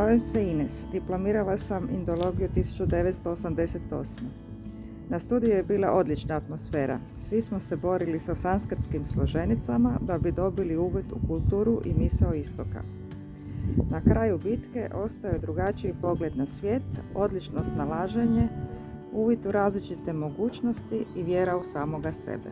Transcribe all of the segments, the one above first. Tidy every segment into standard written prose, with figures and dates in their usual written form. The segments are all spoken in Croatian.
Zovem se Ines, diplomirala sam indologiju 1988. Na studiju je bila odlična atmosfera. Svi smo se borili sa sanskrtskim složenicama da bi dobili uvid u kulturu i misao istoka. Na kraju bitke ostao je drugačiji pogled na svijet, odlično snalaženje, uvid u različite mogućnosti i vjera u samoga sebe.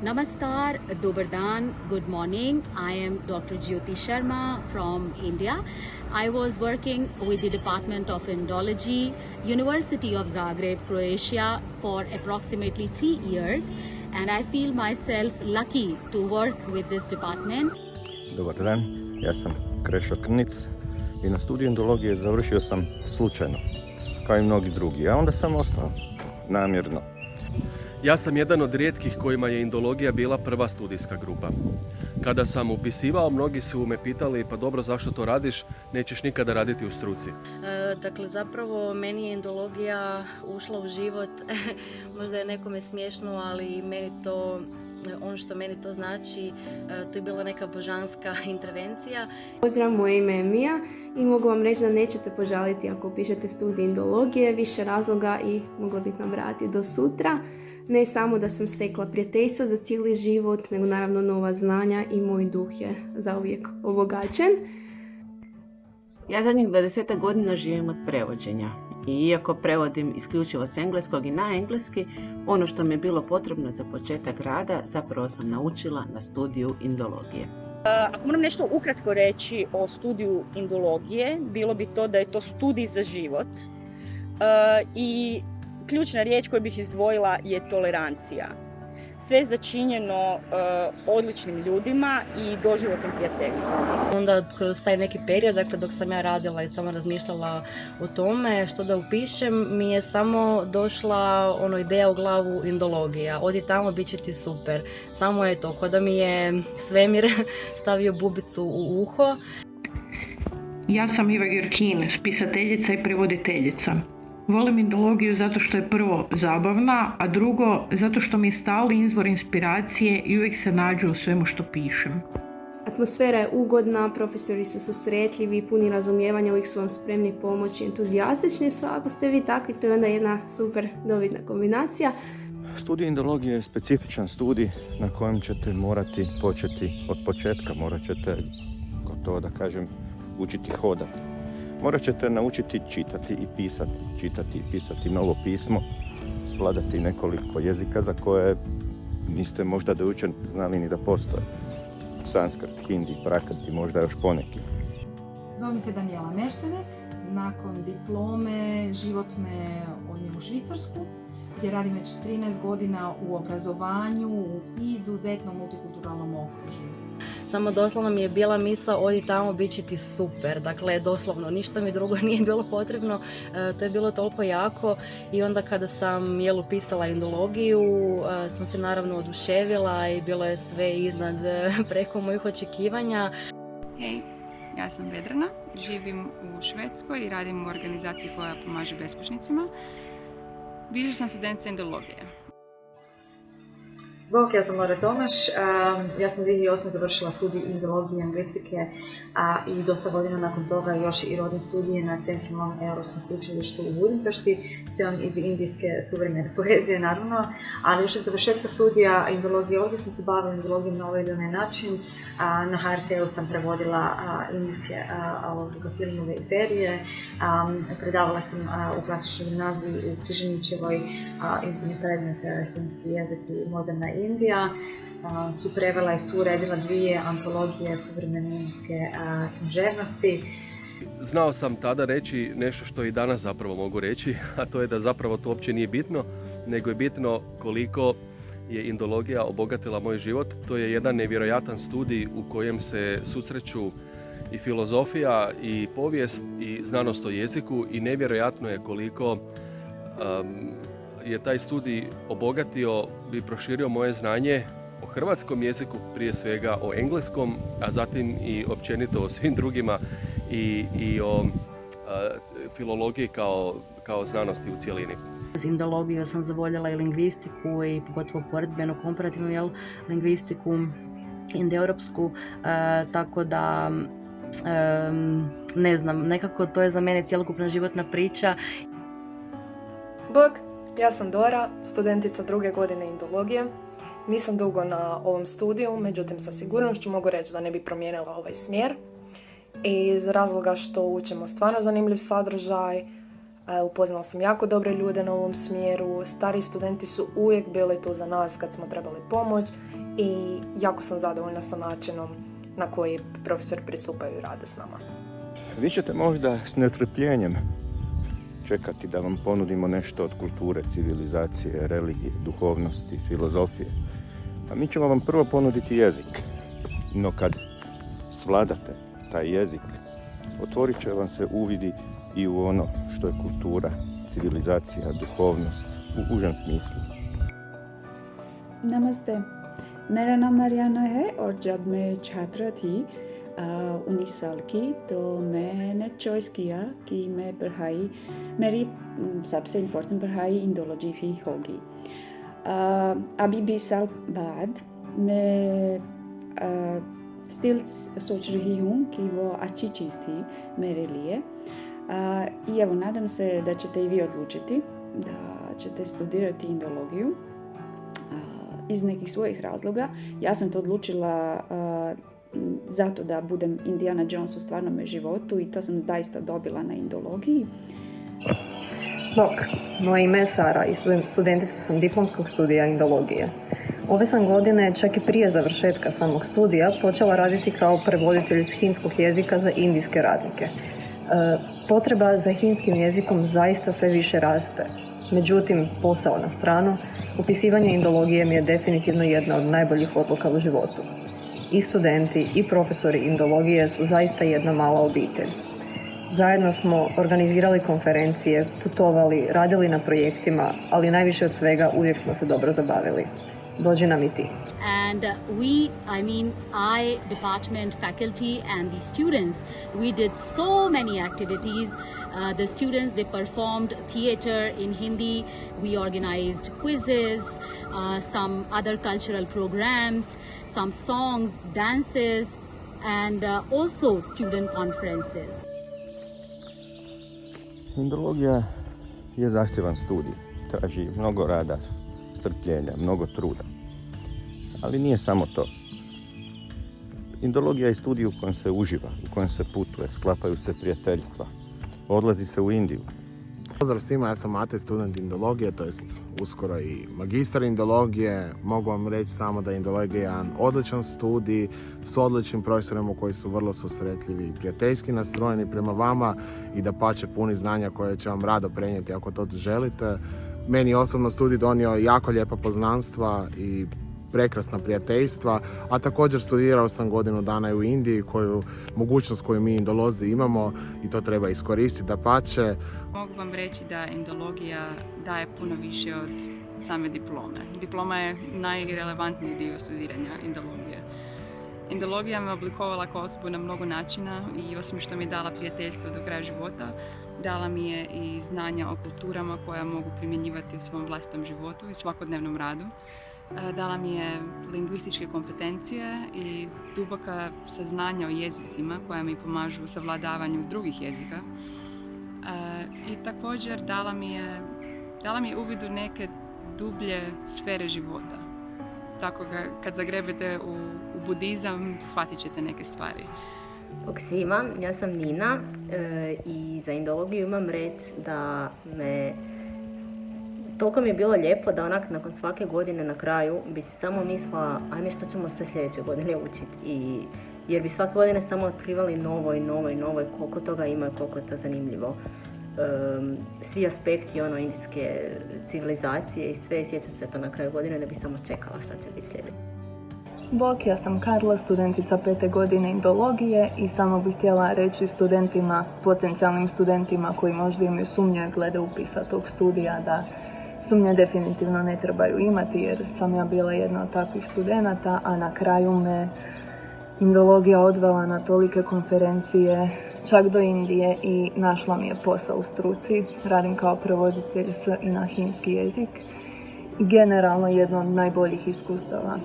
Namaskar, Dobar dan, good morning. I am Dr. Jyoti Sharma from India. I was working with the Department of Indology, University of Zagreb, Croatia for approximately 3 years, and I feel myself lucky to work with this department. Dobar dan, ja sam Krešo Krnic i na studiju indologije završio sam slučajno, kao i mnogi drugi, a onda sam ostao namjerno. Ja sam jedan od rijetkih kojima je indologija bila prva studijska grupa. Kada sam upisivao, mnogi su me pitali, pa dobro, zašto to radiš, nećeš nikada raditi u struci. Dakle, zapravo meni je indologija ušla u život, možda je nekome smiješno, ali meni to, ono što meni to znači, to je bila neka božanska intervencija. Pozdrav, moje ime je Mija i mogu vam reći da nećete požaliti ako upišete studij indologije, više razloga i mogla bih nabrajati do sutra. Ne samo da sam stekla prijateljstvo za cijeli život, nego naravno nova znanja i moj duh je zauvijek obogaćen. Ja zadnjih 20 godina živim od prevođenja i iako prevodim isključivo s engleskog i na engleski, ono što mi je bilo potrebno za početak rada zapravo sam naučila na studiju indologije. Ako moram nešto ukratko reći o studiju indologije, bilo bi to da je to studij za život i ključna riječ koju bih izdvojila je tolerancija. Sve začinjeno odličnim ljudima i doživotnim prijateljstvom. Onda kroz taj neki period, dakle dok sam ja radila i samo razmišljala o tome što da upišem, mi je samo došla ideja u glavu indologija. Odi tamo, bit će ti super. Samo je to, kao da mi je svemir stavio bubicu u uho. Ja sam Iva Gjurkin, spisateljica i prevoditeljica. Volim indologiju zato što je prvo zabavna, a drugo zato što mi je stalni izvor inspiracije i uvijek se nađu u svemu što pišem. Atmosfera je ugodna, profesori su susretljivi, puni razumijevanja, uvijek su vam spremni pomoći, entuzijastični su, ako ste vi takvi, to je onda jedna super dovidna kombinacija. Studij indologije je specifičan studij na kojem ćete morati početi od početka, morat ćete, gotovo da kažem, učiti hodati. Morat ćete naučiti čitati i pisati, čitati i pisati novo pismo, svladati nekoliko jezika za koje niste možda do jučer znali ni da postoje. Sanskrt, hindi, prakrit i možda još poneki. Zovem se Danijela Meštenek. Nakon diplome život me odnio u Švicarsku, gdje radim već 13 godina u obrazovanju u izuzetno multikulturalnom okružju. Samo doslovno mi je bila misao, odi tamo, bit će ti super. Dakle, doslovno, ništa mi drugo nije bilo potrebno. To je bilo toliko jako i onda kada sam upisala indologiju, sam se naravno oduševila i bilo je sve iznad preko mojih očekivanja. Hej, ja sam Vedrana, živim u Švedskoj i radim u organizaciji koja pomaže beskućnicima. Bivša sam studentica indologije. Bok, ja sam Lora Tomaš, ja sam 2008. završila studij indologije i anglistike i dosta godina nakon toga još i rodne studije na Centralnom europskom sveučilištu u Budimpešti, s temom iz indijske suvremene poezije naravno, ali još od završetka studija indologije ovdje sam se bavila indologijom na ovaj ili onaj način. Na HRT-u sam prevodila indijske filmove i serije, predavala sam u klasičnoj gimnaziji u Križanićevoj izborni predmet finski jezik i moderna Indija. Prevela i uredila 2 antologije suvremene indijske književnosti. Znao sam tada reći nešto što i danas zapravo mogu reći, a to je da zapravo to uopće nije bitno, nego je bitno koliko je indologija obogatila moj život. To je jedan nevjerojatan studij u kojem se susreću i filozofija i povijest i znanost o jeziku i nevjerojatno je koliko je taj studij obogatio i proširio moje znanje o hrvatskom jeziku, prije svega o engleskom, a zatim i općenito o svim drugima i o filologiji kao znanosti u cjelini. S indologijom sam zavoljela i lingvistiku i pogotovo poredbenu, komparativnu lingvistiku, indoeuropsku, tako da ne znam, nekako to je za mene cjelokupna životna priča. Bog, ja sam Dora, studentica 2. godine indologije. Nisam dugo na ovom studiju, međutim sa sigurnošću mogu reći da ne bi promijenila ovaj smjer. Iz razloga što učimo stvarno zanimljiv sadržaj, upoznala sam jako dobre ljude na ovom smjeru, stari studenti su uvijek bili tu za nas kad smo trebali pomoć i jako sam zadovoljna sa načinom na koji profesori pristupaju i rade s nama. Vi ćete možda s nestrpljenjem čekati da vam ponudimo nešto od kulture, civilizacije, religije, duhovnosti, filozofije. A mi ćemo vam prvo ponuditi jezik. No kad svladate taj jezik, otvorit će vam se uvidi i u ono što je kultura, civilizacija, duhovnost u užem smislu. नमस्ते, मेरा नाम मरियाना है और जब मैं छात्रा थी 19 साल की तो मैंने चॉइस किया कि मैं मेरी सबसे इम्पोर्टेंट पढ़ाई इंडोलॉजी ही होगी। अभी 20 साल बाद मैं स्टिल सोच रही हूँ कि वो अच्छी चीज़ थी मेरे लिए। I evo, nadam se da ćete i vi odlučiti da ćete studirati indologiju iz nekih svojih razloga. Ja sam to odlučila zato da budem Indiana Jones u stvarnom životu i to sam zaista dobila na indologiji. Bok, moje ime je Sara i studentica sam diplomskog studija indologije. Ove sam godine, čak i prije završetka samog studija, počela raditi kao prevoditelj iz hinskog jezika za indijske radnike. Potreba za hindskim jezikom zaista sve više raste. Međutim, posao na stranu, upisivanje indologije mi je definitivno jedna od najboljih odluka u životu. I studenti i profesori indologije su zaista jedna mala obitelj. Zajedno smo organizirali konferencije, putovali, radili na projektima, ali najviše od svega uvijek smo se dobro zabavili. Dođi nam i ti. And I, department, faculty and the students, we did so many activities. The students, they performed theater in Hindi, we organized quizzes, some other cultural programs, some songs, dances, and also student conferences. Indologija je zahtjevan studij, traži mnogo rada, strpljenja, mnogo truda. Ali nije samo to. Indologija je studij u kojem se uživa, u kojem se putuje, sklapaju se prijateljstva, odlazi se u Indiju. Pozdrav svima, ja sam Matej, student indologije, to jest uskoro i magistar indologije. Mogu vam reći samo da je indologija jedan odličan studij s odličnim profesorima koji su vrlo susretljivi i prijateljski nastrojeni prema vama i da pače puni znanja koje će vam rado prenijeti ako to želite. Meni osobno studij donio jako lijepa poznanstva i prekrasna prijateljstva, a također studirao sam godinu dana i u Indiji, mogućnost koju mi indolozi imamo i to treba iskoristiti dapače. Mogu vam reći da indologija daje puno više od same diplome. Diploma je najrelevantniji dio studiranja indologije. Indologija me oblikovala kao osobu na mnogo načina i osim što mi je dala prijateljstvo do kraja života, dala mi je i znanja o kulturama koja mogu primjenjivati u svom vlastitom životu i svakodnevnom radu. Dala mi je lingvističke kompetencije i duboka saznanja o jezicima koja mi pomažu u savladavanju drugih jezika. I također dala mi je uvid u neke dublje sfere života. Tako kad zagrebete u budizam, shvatit ćete neke stvari. Bok svima, ja sam Nina i za indologiju imam reći da toliko mi je bilo lijepo da onak nakon svake godine na kraju bi si samo mislila ajme što ćemo se sljedeće godine učiti. Jer bi svake godine samo otkrivali novo i koliko toga ima i koliko je to zanimljivo. Svi aspekti indijske civilizacije i sve, sjećam se to na kraju godine da bi samo čekala šta će biti sljedeće. Bok, ja sam Karla, studentica 5. godine indologije i samo bih htjela reći studentima, potencijalnim studentima koji možda imaju sumnje glede upisa tog studija da sumnje definitivno ne trebaju imati jer sam ja bila jedna od takvih studenata, a na kraju me indologija odvela na tolike konferencije, čak do Indije i našla mi je posao u struci. Radim kao prevoditelj i na hinski jezik. Generalno jedno od najboljih iskustava.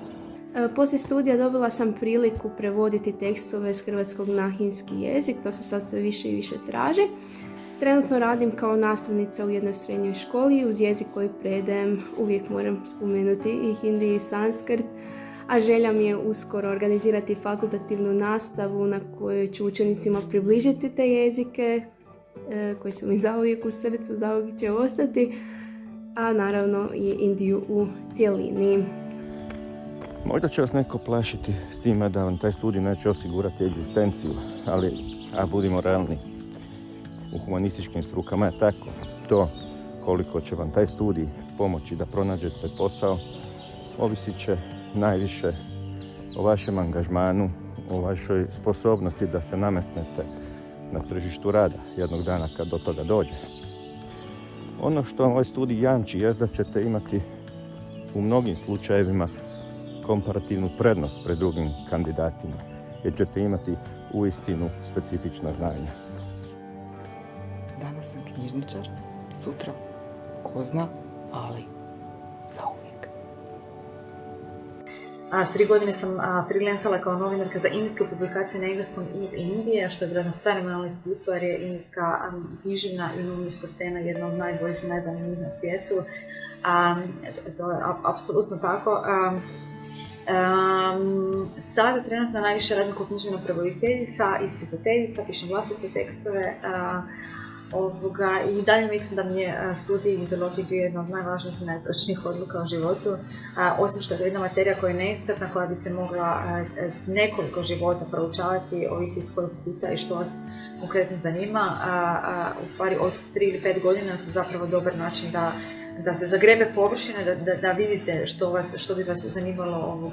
Poslije studija dobila sam priliku prevoditi tekstove s hrvatskog na hinski jezik, to se sad sve više i više traži. Trenutno radim kao nastavnica u jednoj srednjoj školi, uz jezik koji predajem uvijek moram spomenuti i hindi i sanskrt, a želja mi je uskoro organizirati fakultativnu nastavu na kojoj ću učenicima približiti te jezike koji su mi zauvijek u srcu, zauvijek će ostati, a naravno i Indiju u cjelini. Možda će vas neko plašiti s time da vam taj studij neće osigurati egzistenciju, ali budimo realni. U humanističkim strukama je tako. To koliko će vam taj studij pomoći da pronađete posao, ovisit će najviše o vašem angažmanu, o vašoj sposobnosti da se nametnete na tržištu rada jednog dana kad do toga dođe. Ono što ovaj studij jamči jest da ćete imati u mnogim slučajevima komparativnu prednost pred drugim kandidatima, jer ćete imati uistinu specifična znanja. Danas sam knjižničar, sutra ko zna, ali zauvijek. 3 godine sam freelancala kao novinarka za indijske publikacije na engleskom iz Indije, što je bilo jedno fenomenalno iskustvo jer je indijska književna i novinarska scena jedna od najboljih i najzanimljivih na svijetu. To je apsolutno tako. Sada trenutno najviše radim kao književna prevoditeljica i spisateljica, pišem vlastite tekstove i dalje mislim da mi je studij indologije bio jedna od najvažnijih i najtočnijih odluka u životu. Osim što je to jedna materija koja je neiscrpna, koja bi se mogla nekoliko života proučavati, ovisi iz kojeg puta i što vas konkretno zanima. U stvari od 3 ili 5 godina su zapravo dobar način da se zagrebe površine, da vidite što bi vas zanimalo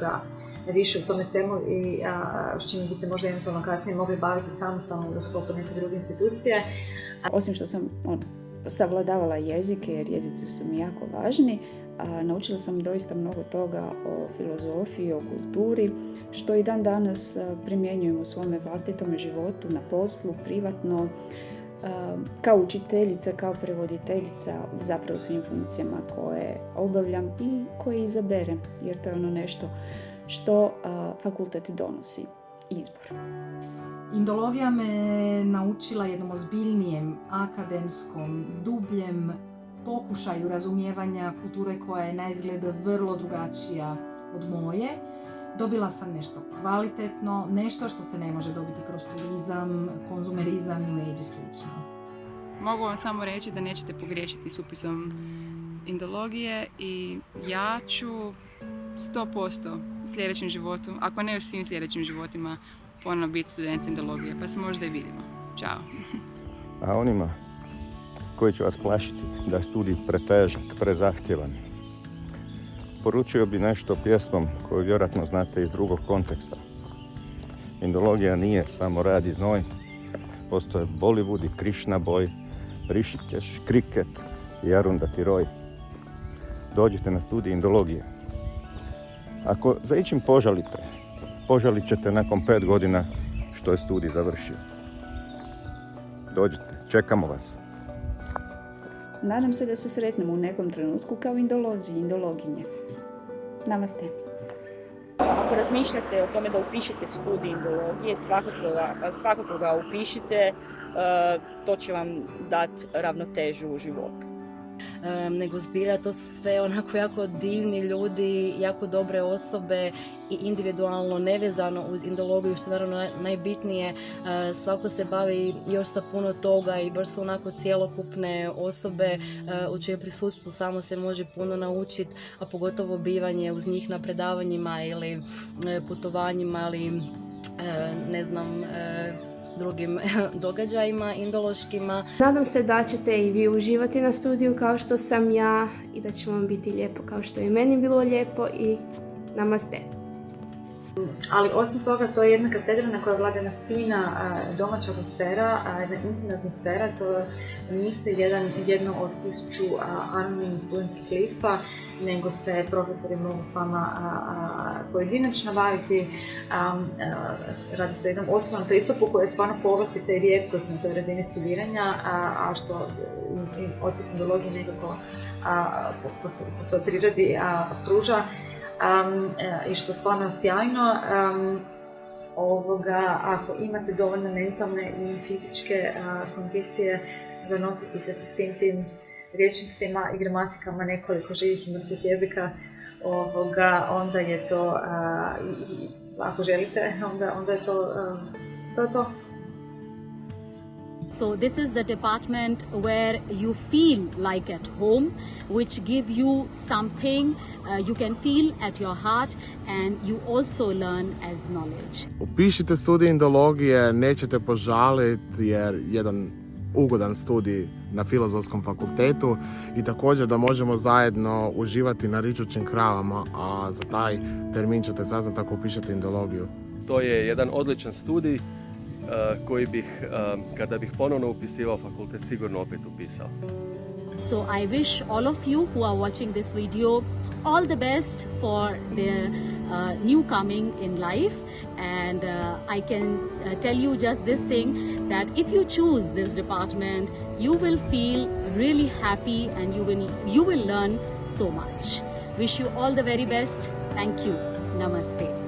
više u tome svemu i s čim bi se možda eventualno kasnije mogli baviti samostalno u sklopu neke druge institucije. Osim što sam savladavala jezike, jer jezici su mi jako važni, naučila sam doista mnogo toga o filozofiji, o kulturi, što i dan danas primjenjujem u svome vlastitom životu, na poslu, privatno, kao učiteljica, kao prevoditeljica u zapravo svim funkcijama koje obavljam i koje izaberem, jer to je ono nešto što fakultet donosi, izbor. Indologija me naučila jednom ozbiljnijem, akademskom, dubljem pokušaju razumijevanja kulture koja je na izgled vrlo drugačija od moje. Dobila sam nešto kvalitetno, nešto što se ne može dobiti kroz turizam, konzumerizam, New Age i slično. Mogu vam samo reći da nećete pogriješiti s upisom indologije i ja ću 100% u sljedećem životu, ako ne u svim sljedećim životima, ponovno biti student indologije, pa se možda i vidimo. Ćao. A onima koji će vas plašiti da je studij pretežak, prezahtjevan, poručio bi nešto pjesmom koju vjerojatno znate iz drugog konteksta. Indologija nije samo rad i znoj, postoje Bollywood i Krishna Boy, Rishikesh, kriket i Arundhati Roy. Dođite na studij indologije. Ako za ičim požalit ćete nakon 5 godina što je studij završio. Dođite, čekamo vas. Nadam se da se sretnemo u nekom trenutku kao indolozi i indologinje. Namaste. Ako razmišljate o tome da upišete studij indologije, svakako ga upišite, to će vam dati ravnotežu u životu. Nego zbilja to su sve onako jako divni ljudi, jako dobre osobe i individualno nevezano uz indologiju, što je naravno najbitnije. Svako se bavi još sa puno toga i baš su onako cjelokupne osobe u čijem prisustvu samo se može puno naučiti, a pogotovo bivanje uz njih na predavanjima ili putovanjima ili ne znam, drugim događajima indološkima. Nadam se da ćete i vi uživati na studiju kao što sam ja i da će vam biti lijepo kao što je meni bilo lijepo i namaste. Ali osim toga, to je jedna katedra na kojoj vlada jedna fina domaća atmosfera, jedna intimna atmosfera. To niste jedno od 1000 anonimnih studentskih lica, nego se profesori mogu s vama pojedinačno baviti. Radi se o jednom osobnom pristupu koji je stvarno povlastica i rijetkost na toj razini studiranja, a što odsjek indologije nekako po svojoj prirodi pruža. i što stvarno sjajno. Ako imate dovoljno mentalne i fizičke kondicije za nositi se sa svim tim rječnicima i gramatikama nekoliko živih i mrtvih jezika, onda je to, ako želite, onda je to. So this is the department where you feel like at home, which give you something you can feel at your heart and you also learn as knowledge. Upišite studij indologije, nećete požaliti jer jedan ugodan studij na Filozofskom fakultetu i također da možemo zajedno uživati na ričućim kravama, a za taj termin ćete saznati ako upišete indologiju. To je jedan odličan studij koji bih, kada bih ponovno upisivao fakultet, sigurno opet upisao. So I wish all of you who are watching this video all the best for the new coming in life, and I can tell you just this thing, that if you choose this department, you will feel really happy and you will learn so much. Wish you all the very best. Thank you. Namaste.